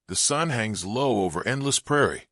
The sun hangs low over endless prairie.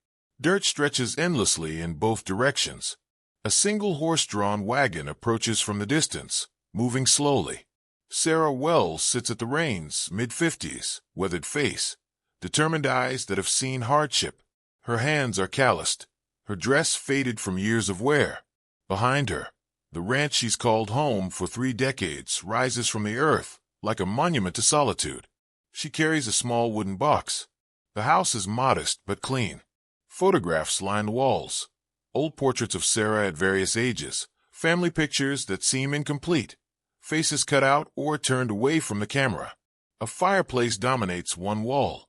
Dirt stretches endlessly in both directions. A single horse-drawn wagon approaches from the distance, moving slowly. Sarah Wells sits at the reins, mid-50s, weathered face, determined eyes that have seen hardship. Her hands are calloused, her dress faded from years of wear. Behind her, the ranch she's called home for 3 decades rises from the earth, like a monument to solitude. She carries a small wooden box. The house is modest but clean. Photographs line the walls. Old portraits of Sarah at various ages, family pictures that seem incomplete, faces cut out or turned away from the camera. A fireplace dominates one wall.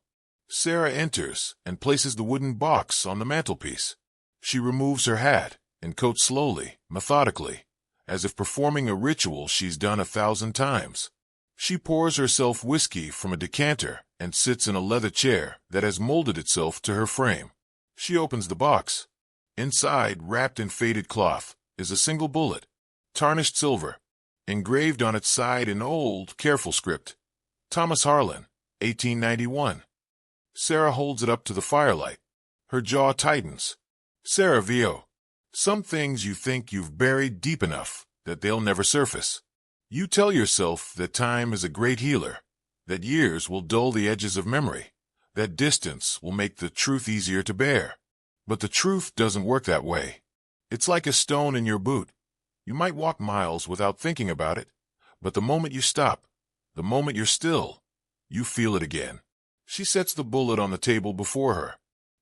Sarah enters and places the wooden box on the mantelpiece. She removes her hat and coat slowly, methodically, as if performing a ritual she's done 1,000 times. She pours herself whiskey from a decanter and sits in a leather chair that has molded itself to her frame. She opens the box. Inside, wrapped in faded cloth, is a single bullet, tarnished silver, engraved on its side in old, careful script. Thomas Harlan, 1891. Sarah holds it up to the firelight. Her jaw tightens. Sarah V.O. Some things you think you've buried deep enough that they'll never surface. You tell yourself that time is a great healer, that years will dull the edges of memory, that distance will make the truth easier to bear. But the truth doesn't work that way. It's like a stone in your boot. You might walk miles without thinking about it, but the moment you stop, the moment you're still, you feel it again. She sets the bullet on the table before her.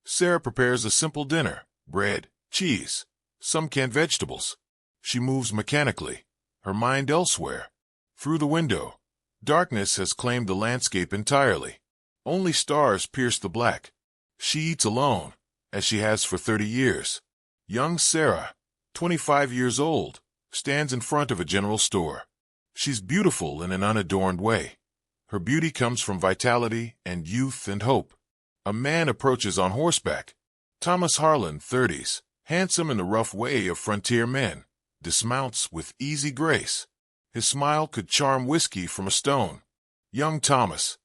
Sarah prepares a simple dinner, bread, cheese, some canned vegetables. She moves mechanically, her mind elsewhere. Through the window, darkness has claimed the landscape entirely. Only stars pierce the black. She eats alone, as she has for 30 years. Young Sarah, 25 years old, stands in front of a general store. She's beautiful in an unadorned way. Her beauty comes from vitality and youth and hope. A man approaches on horseback. Thomas Harlan, 30s, handsome in the rough way of frontier men, dismounts with easy grace. His smile could charm whiskey from a stone. Young Thomas.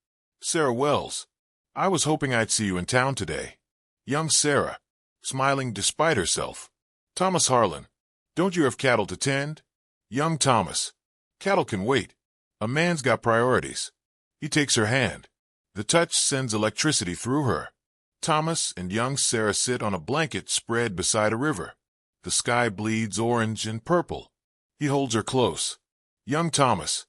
Sarah Wells. I was hoping I'd see you in town today. Young Sarah, smiling despite herself. Thomas Harlan. Don't you have cattle to tend? Young Thomas. Cattle can wait. A man's got priorities. He takes her hand. The touch sends electricity through her. Thomas and young Sarah sit on a blanket spread beside a river. The sky bleeds orange and purple. He holds her close. Young Thomas.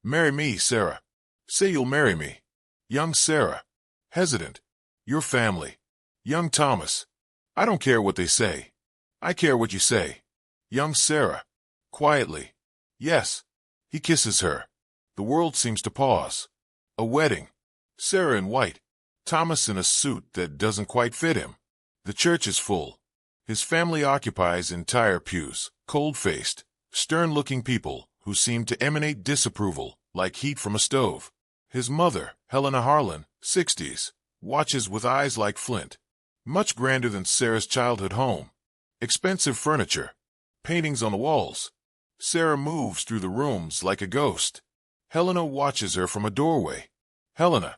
Marry me, Sarah. Say you'll marry me. Young Sarah. Hesitant. Your family. Young Thomas. I don't care what they say. I care what you say. Young Sarah. Quietly. Yes. He kisses her. The world seems to pause. A wedding. Sarah in white. Thomas in a suit that doesn't quite fit him. The church is full. His family occupies entire pews, cold-faced, stern-looking people who seem to emanate disapproval, like heat from a stove. His mother, Helena Harlan, 60s, watches with eyes like flint. Much grander than Sarah's childhood home. Expensive furniture. Paintings on the walls. Sarah moves through the rooms like a ghost. Helena watches her from a doorway. Helena.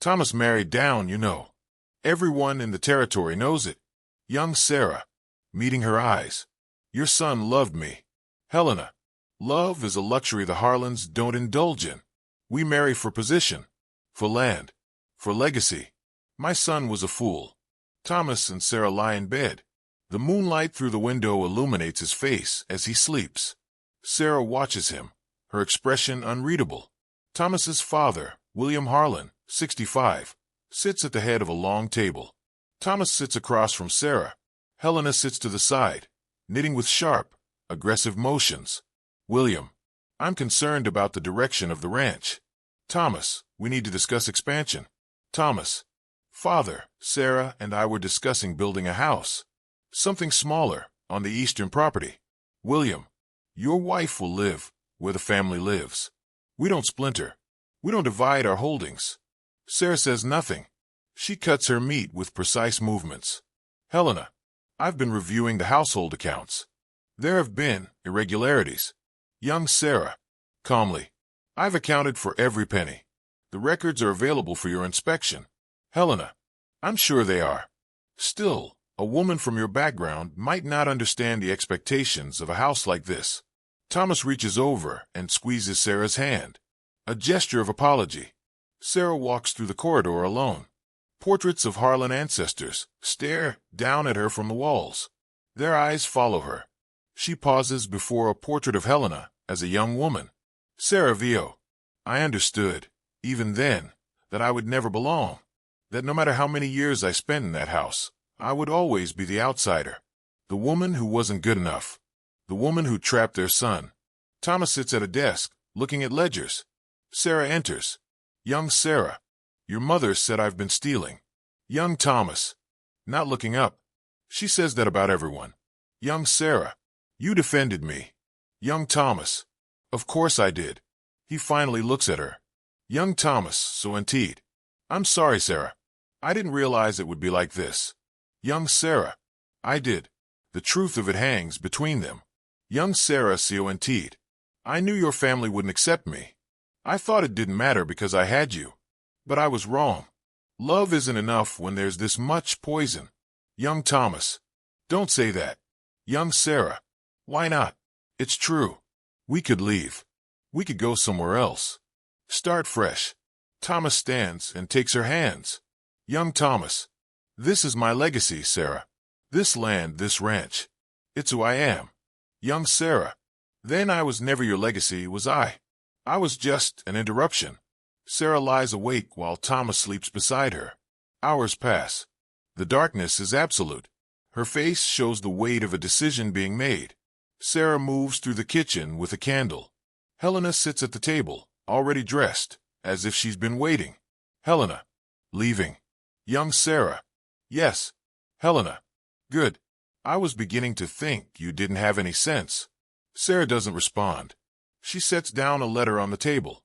Thomas married down, you know. Everyone in the territory knows it. Young Sarah. Meeting her eyes. Your son loved me. Helena. Love is a luxury the Harlans don't indulge in. We marry for position, for land, for legacy. My son was a fool. Thomas and Sarah lie in bed. The moonlight through the window illuminates his face as he sleeps. Sarah watches him, her expression unreadable. Thomas's father, William Harlan, 65, sits at the head of a long table. Thomas sits across from Sarah. Helena sits to the side, knitting with sharp, aggressive motions. William. I'm concerned about the direction of the ranch. Thomas. We need to discuss expansion. Thomas. Father, Sarah and I were discussing building a house. Something smaller, on the eastern property. William. Your wife will live where the family lives. We don't splinter. We don't divide our holdings. Sarah says nothing. She cuts her meat with precise movements. Helena. I've been reviewing the household accounts. There have been irregularities. Young Sarah. Calmly. I've accounted for every penny. The records are available for your inspection. Helena. I'm sure they are. Still, a woman from your background might not understand the expectations of a house like this. Thomas reaches over and squeezes Sarah's hand. A gesture of apology. Sarah walks through the corridor alone. Portraits of Harlan ancestors stare down at her from the walls. Their eyes follow her. She pauses before a portrait of Helena as a young woman. Sarah Vio. I understood, even then, that I would never belong. That no matter how many years I spent in that house, I would always be the outsider. The woman who wasn't good enough. The woman who trapped their son. Thomas sits at a desk, looking at ledgers. Sarah enters. Young Sarah. Your mother said I've been stealing. Young Thomas. Not looking up. She says that about everyone. Young Sarah. You defended me. Young Thomas. Of course I did. He finally looks at her. Young Thomas, so indeed. I'm sorry, Sarah. I didn't realize it would be like this. Young Sarah. I did. The truth of it hangs between them. Young Sarah, so indeed. I knew your family wouldn't accept me. I thought it didn't matter because I had you. But I was wrong. Love isn't enough when there's this much poison. Young Thomas. Don't say that. Young Sarah. Why not? It's true. We could leave. We could go somewhere else. Start fresh. Thomas stands and takes her hands. Young Thomas. This is my legacy, Sarah. This land, this ranch. It's who I am. Young Sarah. Then I was never your legacy, was I? I was just an interruption. Sarah lies awake while Thomas sleeps beside her. Hours pass. The darkness is absolute. Her face shows the weight of a decision being made. Sarah moves through the kitchen with a candle. Helena sits at the table, already dressed, as if she's been waiting. Helena. Leaving. Young Sarah. Yes. Helena. Good. I was beginning to think you didn't have any sense. Sarah doesn't respond. She sets down a letter on the table.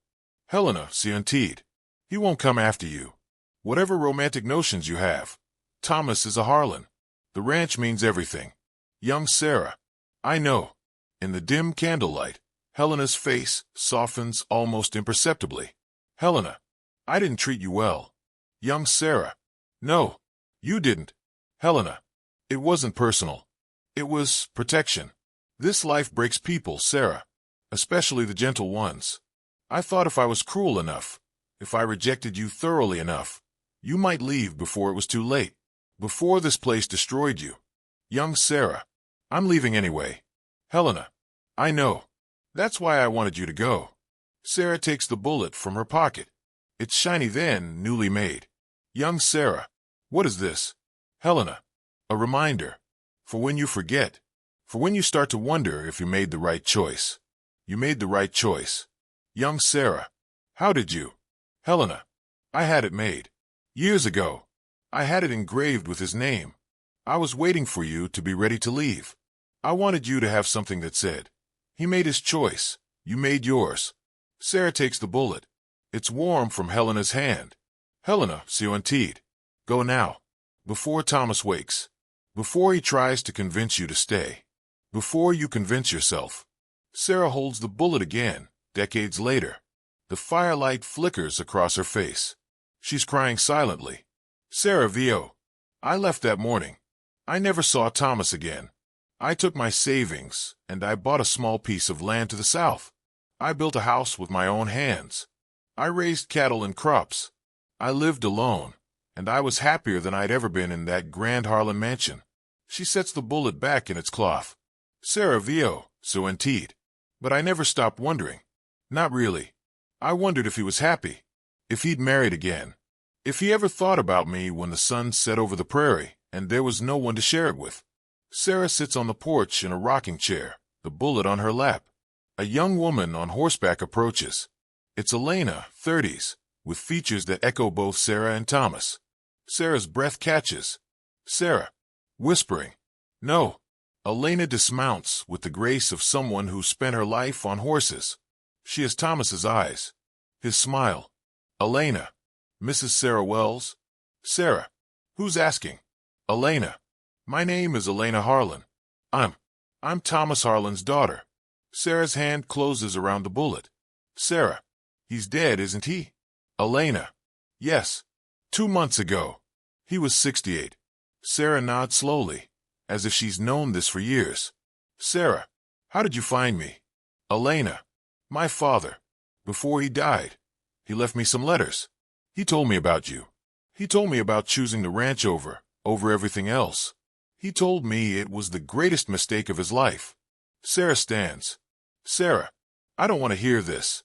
Helena, indeed. He won't come after you. Whatever romantic notions you have. Thomas is a Harlan. The ranch means everything. Young Sarah. I know. In the dim candlelight, Helena's face softens almost imperceptibly. Helena. I didn't treat you well. Young Sarah. No. You didn't. Helena. It wasn't personal. It was protection. This life breaks people, Sarah. Especially the gentle ones. I thought if I was cruel enough, if I rejected you thoroughly enough, you might leave before it was too late, before this place destroyed you. Young Sarah. I'm leaving anyway. Helena. I know. That's why I wanted you to go. Sarah takes the bullet from her pocket. It's shiny then, newly made. Young Sarah. What is this? Helena. A reminder. For when you forget. For when you start to wonder if you made the right choice. You made the right choice. Young Sarah. How did you? Helena. I had it made. Years ago. I had it engraved with his name. I was waiting for you to be ready to leave. I wanted you to have something that said, he made his choice. You made yours. Sarah takes the bullet. It's warm from Helena's hand. Helena, indeed. Go now. Before Thomas wakes. Before he tries to convince you to stay. Before you convince yourself. Sarah holds the bullet again, decades later. The firelight flickers across her face. She's crying silently. Sarah Vio. I left that morning. I never saw Thomas again. I took my savings, and I bought a small piece of land to the south. I built a house with my own hands. I raised cattle and crops. I lived alone, and I was happier than I'd ever been in that grand Harlan mansion. She sets the bullet back in its cloth. Sarah Vio, indeed. But I never stopped wondering. Not really. I wondered if he was happy. If he'd married again. If he ever thought about me when the sun set over the prairie, and there was no one to share it with. Sarah sits on the porch in a rocking chair, the bullet on her lap. A young woman on horseback approaches. It's Elena, 30s, with features that echo both Sarah and Thomas. Sarah's breath catches. Sarah. Whispering. No. Elena dismounts with the grace of someone who spent her life on horses. She has Thomas's eyes. His smile. Elena. Mrs. Sarah Wells? Sarah. Who's asking? Elena. My name is Elena Harlan. I'm Thomas Harlan's daughter. Sarah's hand closes around the bullet. Sarah. He's dead, isn't he? Elena. Yes. 2 months ago. He was 68. Sarah nods slowly, as if she's known this for years. Sarah, how did you find me? Elena, my father. Before he died, he left me some letters. He told me about you. He told me about choosing the ranch over everything else. He told me it was the greatest mistake of his life. Sarah stands. Sarah, I don't want to hear this.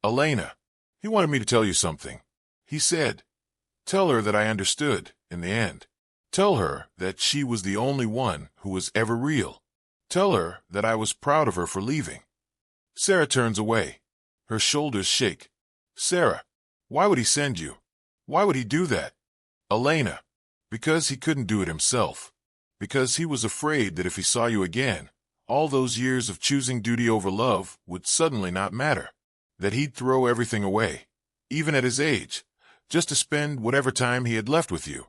Elena, he wanted me to tell you something. He said, tell her that I understood, in the end. Tell her that she was the only one who was ever real. Tell her that I was proud of her for leaving. Sarah turns away. Her shoulders shake. Sarah, why would he send you? Why would he do that? Elena, because he couldn't do it himself. Because he was afraid that if he saw you again, all those years of choosing duty over love would suddenly not matter. That he'd throw everything away, even at his age, just to spend whatever time he had left with you.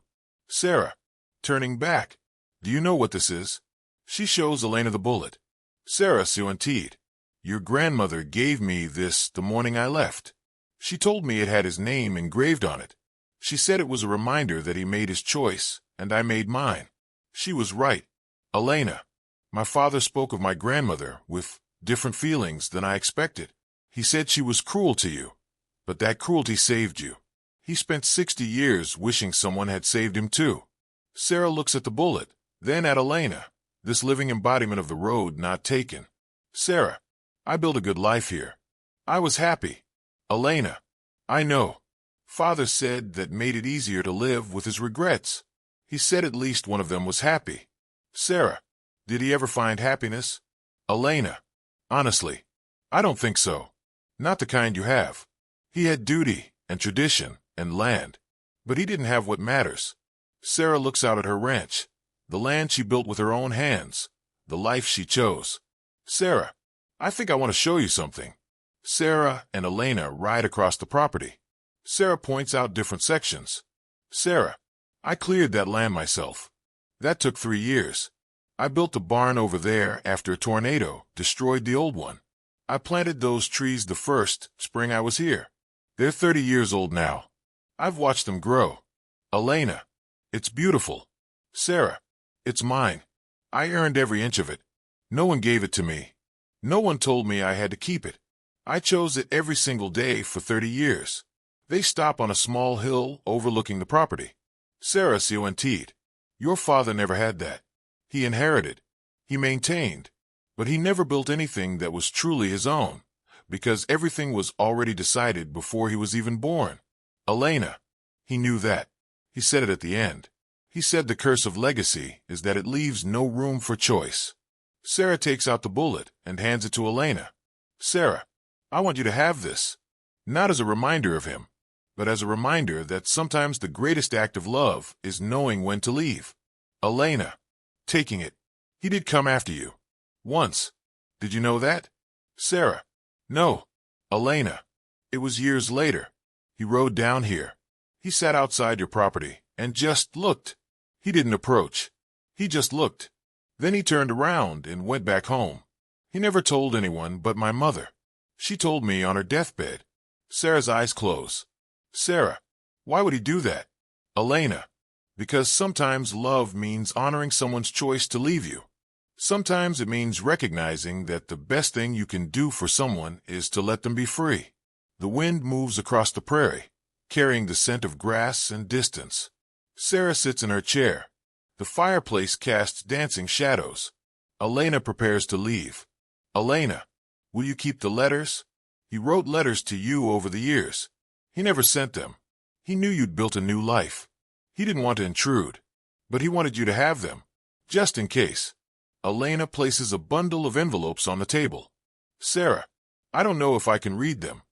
Sarah, turning back, do you know what this is? She shows Elena the bullet. Sarah suinteed. Your grandmother gave me this the morning I left. She told me it had his name engraved on it. She said it was a reminder that he made his choice, and I made mine. She was right. Elena, my father spoke of my grandmother with different feelings than I expected. He said she was cruel to you, but that cruelty saved you. He spent 60 years wishing someone had saved him too. Sarah looks at the bullet, then at Elena, this living embodiment of the road not taken. Sarah, I built a good life here. I was happy. Elena, I know. Father said that made it easier to live with his regrets. He said at least one of them was happy. Sarah, did he ever find happiness? Elena, honestly, I don't think so. Not the kind you have. He had duty and tradition and land, but he didn't have what matters. Sarah looks out at her ranch, the land she built with her own hands, the life she chose. Sarah, I think I want to show you something. Sarah and Elena ride across the property. Sarah points out different sections. Sarah, I cleared that land myself. That took 3 years. I built a barn over there after a tornado destroyed the old one. I planted those trees the first spring I was here. They're 30 years old now. I've watched them grow. Elena, it's beautiful. Sarah, it's mine. I earned every inch of it. No one gave it to me. No one told me I had to keep it. I chose it every single day for 30 years. They stop on a small hill overlooking the property. Sarah suinteed. Your father never had that. He inherited. He maintained. But he never built anything that was truly his own, because everything was already decided before he was even born. Elena, he knew that. He said it at the end. He said the curse of legacy is that it leaves no room for choice. Sarah takes out the bullet and hands it to Elena. Sarah, I want you to have this. Not as a reminder of him, but as a reminder that sometimes the greatest act of love is knowing when to leave. Elena, taking it. He did come after you. Once. Did you know that? Sarah, no. Elena, it was years later. He rode down here. He sat outside your property and just looked. He didn't approach. He just looked. Then he turned around and went back home. He never told anyone but my mother. She told me on her deathbed. Sarah's eyes close. Sarah, why would he do that? Elena, because sometimes love means honoring someone's choice to leave you. Sometimes it means recognizing that the best thing you can do for someone is to let them be free. The wind moves across the prairie, carrying the scent of grass and distance. Sarah sits in her chair. The fireplace casts dancing shadows. Elena prepares to leave. Elena, will you keep the letters? He wrote letters to you over the years. He never sent them. He knew you'd built a new life. He didn't want to intrude, but he wanted you to have them, just in case. Elena places a bundle of envelopes on the table. Sarah, I don't know if I can read them.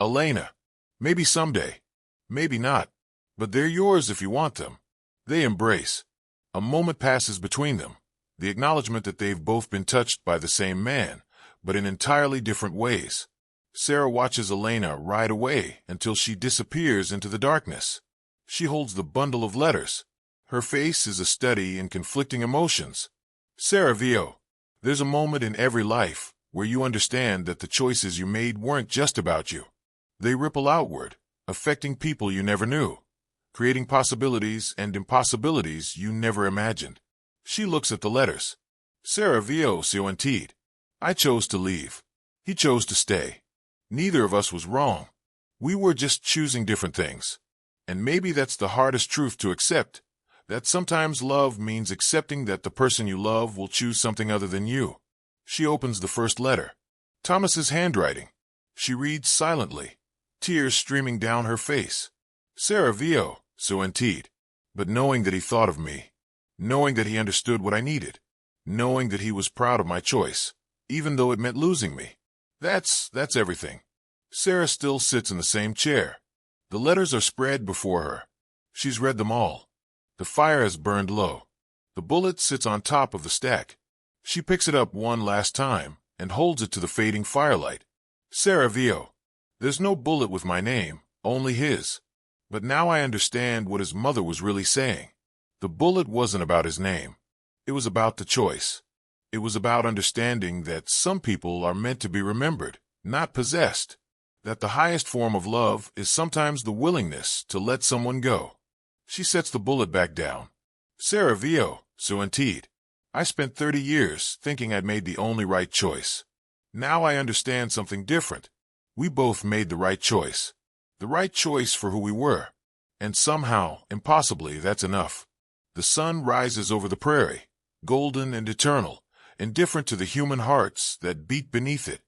Elena, maybe someday. Maybe not. But they're yours if you want them. They embrace. A moment passes between them, the acknowledgement that they've both been touched by the same man, but in entirely different ways. Sarah watches Elena ride away until she disappears into the darkness. She holds the bundle of letters. Her face is a study in conflicting emotions. Sarah Vio, there's a moment in every life where you understand that the choices you made weren't just about you. They ripple outward, affecting people you never knew. creating possibilities and impossibilities you never imagined. She looks at the letters. Sarah Vio Siontid. I chose to leave. He chose to stay. Neither of us was wrong. We were just choosing different things. And maybe that's the hardest truth to accept, that sometimes love means accepting that the person you love will choose something other than you. She opens the first letter. Thomas's handwriting. She reads silently, tears streaming down her face. Sarah Vio Siontid. But knowing that he thought of me, knowing that he understood what I needed, knowing that he was proud of my choice, even though it meant losing me. That's everything. Sarah still sits in the same chair. The letters are spread before her. She's read them all. The fire has burned low. The bullet sits on top of the stack. She picks it up one last time and holds it to the fading firelight. Sarah Vio. There's no bullet with my name, only his. But now I understand what his mother was really saying. The bullet wasn't about his name. It was about the choice. It was about understanding that some people are meant to be remembered, not possessed. That the highest form of love is sometimes the willingness to let someone go. She sets the bullet back down. Sarah Vio Siontid. I spent 30 years thinking I'd made the only right choice. Now I understand something different. We both made the right choice. The right choice for who we were. And somehow, impossibly, that's enough. The sun rises over the prairie, golden and eternal, indifferent to the human hearts that beat beneath it.